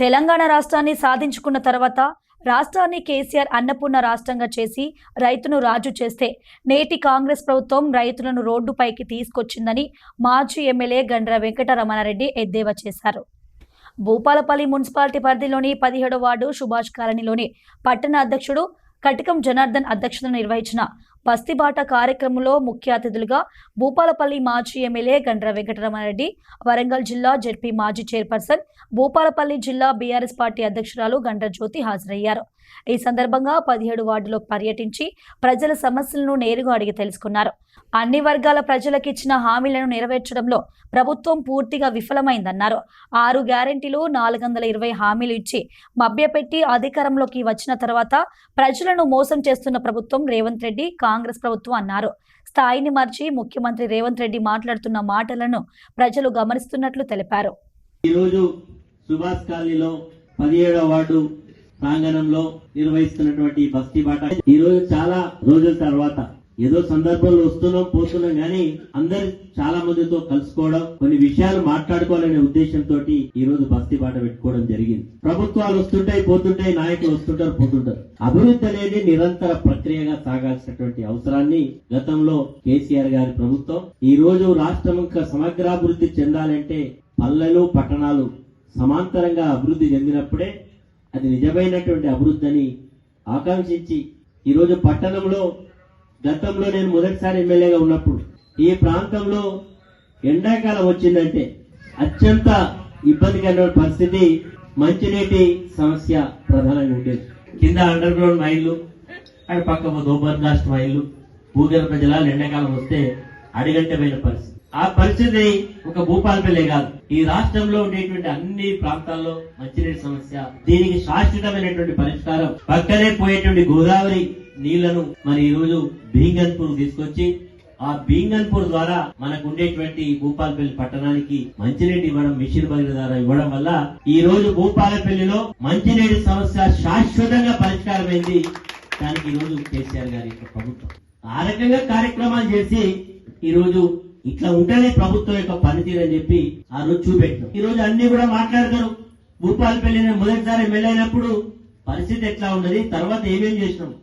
తెలంగాణ రాష్ట్రాన్ని సాధించుకున్న తర్వాత రాష్ట్రాన్ని కేసీఆర్ అన్నపూర్ణ రాష్ట్రంగా చేసి రైతును రాజు చేస్తే నేటి కాంగ్రెస్ ప్రభుత్వం రైతులను రోడ్డుపైకి తీసుకొచ్చిందని మాజీ ఎమ్మెల్యే గండ్ర వెంకటరమణారెడ్డి ఎద్దేవా చేశారు. భూపాలపల్లి మున్సిపాలిటీ పరిధిలోని 17వ వార్డు సుభాష్ కాలనీలోని పట్టణ అధ్యక్షుడు కటికం జనార్దన్ అధ్యక్షతన నిర్వహించిన బస్తీబాట కార్యక్రమంలో ముఖ్య అతిథులుగా భూపాలపల్లి మాజీ ఎమ్మెల్యే గండ్ర వెంకటరమణారెడ్డి, వరంగల్ జిల్లా జెడ్పీ మాజీ చైర్పర్సన్, భూపాలపల్లి జిల్లా బీఆర్ఎస్ పార్టీ అధ్యక్షురాలు గండ్ర జ్యోతి హాజరయ్యారు. ఈ సందర్భంగా 17 వార్డులో పర్యటించి ప్రజల సమస్యలను నేరుగా అడిగి తెలుసుకున్నారు. అన్ని వర్గాల ప్రజలకు ఇచ్చిన హామీలను నెరవేర్చడంలో ప్రభుత్వం పూర్తిగా విఫలమైందన్నారు. 6 గ్యారెంటీలు 420 హామీలు ఇచ్చి మభ్యపెట్టి అధికారంలోకి వచ్చిన తర్వాత ప్రజలను మోసం చేస్తున్న ప్రభుత్వం రేవంత్ రెడ్డి కాంగ్రెస్ ప్రభుత్వం అన్నారు. స్థాయిని మార్చి ముఖ్యమంత్రి రేవంత్ రెడ్డి మాట్లాడుతున్న మాటలను ప్రజలు గమనిస్తున్నట్లు తెలిపారు. ఈరోజు సుభాష్ కాలనీలో 17వ వార్డు ప్రాంగణంలో నిర్వహిస్తున్నటువంటి బస్తీ బాట ఈ రోజు చాలా రోజుల తర్వాత ఏదో సందర్భంలో వస్తున్నాం పోతున్నాం కానీ అందరు చాలా మందితో కలుసుకోవడం, కొన్ని విషయాలు మాట్లాడుకోవాలనే ఉద్దేశంతో ఈ రోజు బస్తీ బాట పెట్టుకోవడం జరిగింది. ప్రభుత్వాలు వస్తుంటాయి పోతుంటాయి, నాయకులు వస్తుంటారు పోతుంటారు. అభివృద్ధి అనేది నిరంతర ప్రక్రియగా సాగాల్సినటువంటి అవసరాన్ని గతంలో కేసీఆర్ గారి ప్రభుత్వం ఈ రోజు రాష్ట్రం సమగ్రాభివృద్ధి చెందాలంటే పల్లెలు పట్టణాలు సమాంతరంగా అభివృద్ధి చెందినప్పుడే అది నిజమైనటువంటి అభివృద్ధి అని ఆకాంక్షించి ఈరోజు పట్టణంలో గతంలో నేను మొదటిసారి ఎమ్మెల్యేగా ఉన్నప్పుడు ఈ ప్రాంతంలో ఎండాకాలం వచ్చిందంటే అత్యంత ఇబ్బందికరమైన పరిస్థితి, మంచినీటి సమస్య ప్రధానంగా ఉండేది. కింద అండర్ గ్రౌండ్ మైళ్ళు, అటు పక్క దోబర్ బ్లాస్ట్ మైళ్ళు, భూగర్భ జలాలు ఎండాకాలం వస్తే అడిగంటమైన పరిస్థితి. ఆ పరిస్థితి ఒక భూపాలపల్లి కాదు, ఈ రాష్ట్రంలో ఉండేటువంటి అన్ని ప్రాంతాల్లో మంచినీటి సమస్య. దీనికి శాశ్వతమైనటువంటి పరిష్కారం పక్కనే పోయేటువంటి గోదావరి నీళ్లను మరి ఈ రోజు భీంగన్పూర్ తీసుకొచ్చి ఆ భీంగన్పూర్ ద్వారా మనకు ఉండేటువంటి భూపాలపల్లి పట్టణానికి మంచినీటి ఇవ్వడం, మిషన్ బదిలీ ద్వారా ఇవ్వడం వల్ల ఈ రోజు భూపాలపల్లిలో మంచినీటి సమస్య శాశ్వతంగా పరిష్కారమైంది. దానికి ఈ రోజు కేసీఆర్ గారి ప్రభుత్వం ఆ రకంగా కార్యక్రమాలు చేసి ఈ రోజు ఇట్లా ఉంటేనే ప్రభుత్వం యొక్క పనితీరు అని చెప్పి ఆ రోజు చూపెట్టాం. ఈ రోజు అన్ని కూడా మాట్లాడతారు. భూపాలపల్లి మొదటిసారి వెళ్ళినప్పుడు పరిస్థితి ఎట్లా ఉన్నది, తర్వాత ఏమేం చేసినాం,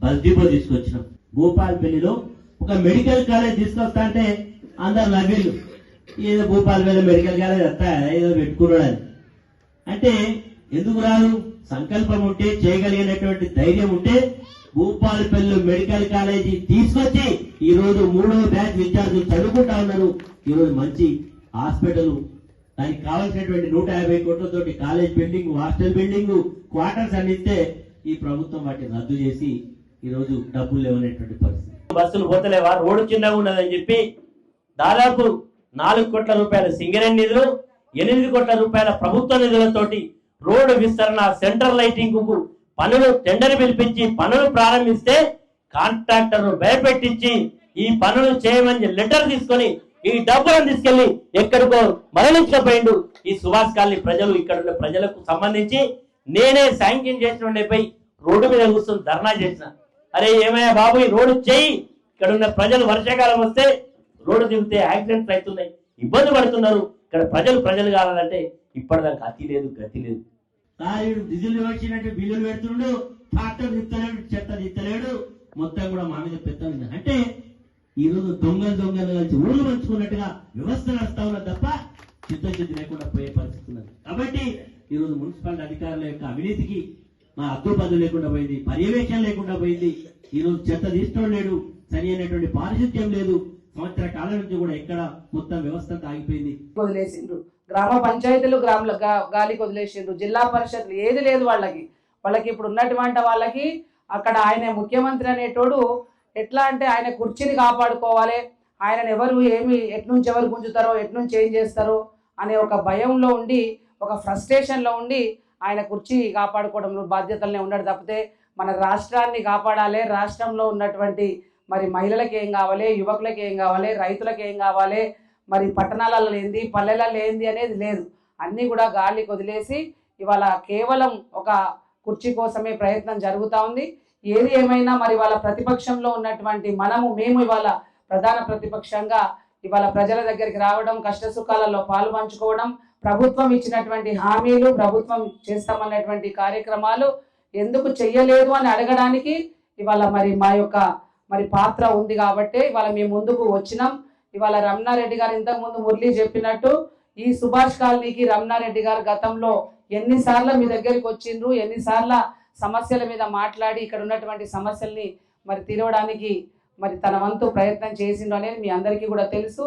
బస్ డిపో తీసుకొచ్చినాం. భూపాలపల్లిలో ఒక మెడికల్ కాలేజ్ తీసుకొస్తా అంటే అందరు నవ్విళ్ళు, ఏదో భూపాలపల్లి మెడికల్ కాలేజ్ వస్తా ఏదో పెట్టుకున్నాడు అంటే ఎందుకు రాదు? సంకల్పం ఉంటే, చేయగలిగినటువంటి ధైర్యం ఉంటే భూపాలపల్లి మెడికల్ కాలేజీ తీసుకొచ్చి ఈ రోజు 3వ బ్యాచ్ విద్యార్థులు చదువుకుంటా ఉన్నారు. ఈ రోజు మంచి హాస్పిటల్, దానికి కావాల్సినటువంటి 150 కోట్లతోటి college building, hostel building, quarters అందిస్తే ఈ ప్రభుత్వం వాటిని రద్దు చేసి ఈ రోజు డబ్బులు లేవనేటువంటి పరిస్థితి. బస్సులు పోతలేవా, రోడ్డు చిన్నగా ఉన్నదని చెప్పి దాదాపు 4 కోట్ల రూపాయల సింగరేణి నిధులు, 8 కోట్ల రూపాయల ప్రభుత్వ నిధులతోటి రోడ్డు విస్తరణ, సెంట్రల్ లైటింగ్ కు పనులు టెండర్ పిలిపించి పనులు ప్రారంభిస్తే కాంట్రాక్టర్ భయపెట్టించి ఈ పనులు చేయమని లెటర్ తీసుకొని ఈ డబ్బులను తీసుకెళ్లి ఎక్కడికో మరణించకపోయిండు. ఈ సుభాష్ కాలనీ ప్రజలు, ఇక్కడ ఉన్న ప్రజలకు సంబంధించి నేనే శాంక్షన్ చేసిన రోడ్డు మీద కూర్చొని ధర్నా చేసిన. అరే ఏమయ్యా బాబు, ఈ రోడ్డు చేయి, ఇక్కడ ఉన్న ప్రజలు వర్షాకాలం వస్తే రోడ్డు దిగితే యాక్సిడెంట్స్ అవుతున్నాయి, ఇబ్బంది పడుతున్నారు. ఇక్కడ ప్రజలు కావాలంటే ఇప్పటిదాకా అతి లేదు గతి లేదు. డీజిల్ వచ్చినట్టు బిల్లులు పెడుతుండు, ట్రాక్టర్ తిత్తలేడు, చెత్త తిత్తలేడు, మొత్తం కూడా మా మీద పెద్ద అంటే ఈ రోజు దొంగలు కలిసి ఊళ్ళు పంచుకున్నట్టుగా వ్యవస్థ నడుస్తా ఉన్నది తప్ప చిత్తశుద్ధి లేకుండా పోయే పరిస్థితి ఉన్నది. కాబట్టి ఈ రోజు మున్సిపాలిటీ అధికారుల యొక్క అవినీతికి మా అద్దుపద్దు లేకుండా పోయింది, పర్యవేక్షణ లేకుండా పోయింది. ఈ రోజు చెత్త తీసుకోవడం లేదు, సరి అయినటువంటి పారిశుద్ధ్యం లేదు. సంవత్సర కాలం నుంచి కూడా ఎక్కడ మొత్తం వ్యవస్థ ఆగిపోయింది. వదిలేసిండ్రు గ్రామ పంచాయతీలు, గాలికి వదిలేసిండ్రు. జిల్లా పరిషత్లు ఏది లేదు వాళ్ళకి ఇప్పుడు ఉన్నటువంటి వాళ్ళకి అక్కడ ఆయన ముఖ్యమంత్రి అనేటోడు ఎట్లా అంటే ఆయన కుర్చీని కాపాడుకోవాలి, ఆయన ఎవరు ఏమి ఎట్నుంచి ఎవరు గుంజుతారో, ఎట్నుంచి ఏం చేస్తారో అనే ఒక భయంలో ఉండి, ఒక ఫ్రస్ట్రేషన్లో ఉండి ఆయన కుర్చీ కాపాడుకోవడంలో బాధ్యతలనే ఉన్నాడు తప్పితే మన రాష్ట్రాన్ని కాపాడాలి, రాష్ట్రంలో ఉన్నటువంటి మరి మహిళలకు ఏం కావాలి, యువకులకు ఏం కావాలి, రైతులకు ఏం కావాలి, మరి పట్టణాలలో ఏంది, పల్లెలలో ఏంది అనేది లేదు. అన్నీ కూడా గాలికి వదిలేసి ఇవాళ కేవలం ఒక కుర్చీ కోసమే ప్రయత్నం జరుగుతూ ఉంది. ఏది ఏమైనా మరి వాళ్ళ ప్రతిపక్షంలో ఉన్నటువంటి మేము ఇవాళ ప్రధాన ప్రతిపక్షంగా ఇవాళ ప్రజల దగ్గరికి రావడం, కష్ట సుఖాలలో పాలు పంచుకోవడం, ప్రభుత్వం ఇచ్చినటువంటి హామీలు, ప్రభుత్వం చేస్తామన్నటువంటి కార్యక్రమాలు ఎందుకు చెయ్యలేదు అని అడగడానికి ఇవాళ మా యొక్క పాత్ర ఉంది కాబట్టి ఇవాళ మేము ముందుకు వచ్చినాం. ఇవాళ రమణారెడ్డి గారు ఇంతకుముందు మురళి చెప్పినట్టు ఈ సుభాష్ కాలనీకి రమణారెడ్డి గారు గతంలో ఎన్నిసార్లు మీ దగ్గరికి వచ్చిండ్రు, ఎన్నిసార్లు సమస్యల మీద మాట్లాడి ఇక్కడ ఉన్నటువంటి సమస్యల్ని తీరవడానికి తన వంతు ప్రయత్నం చేసిండ్రు అనేది మీ అందరికీ కూడా తెలుసు.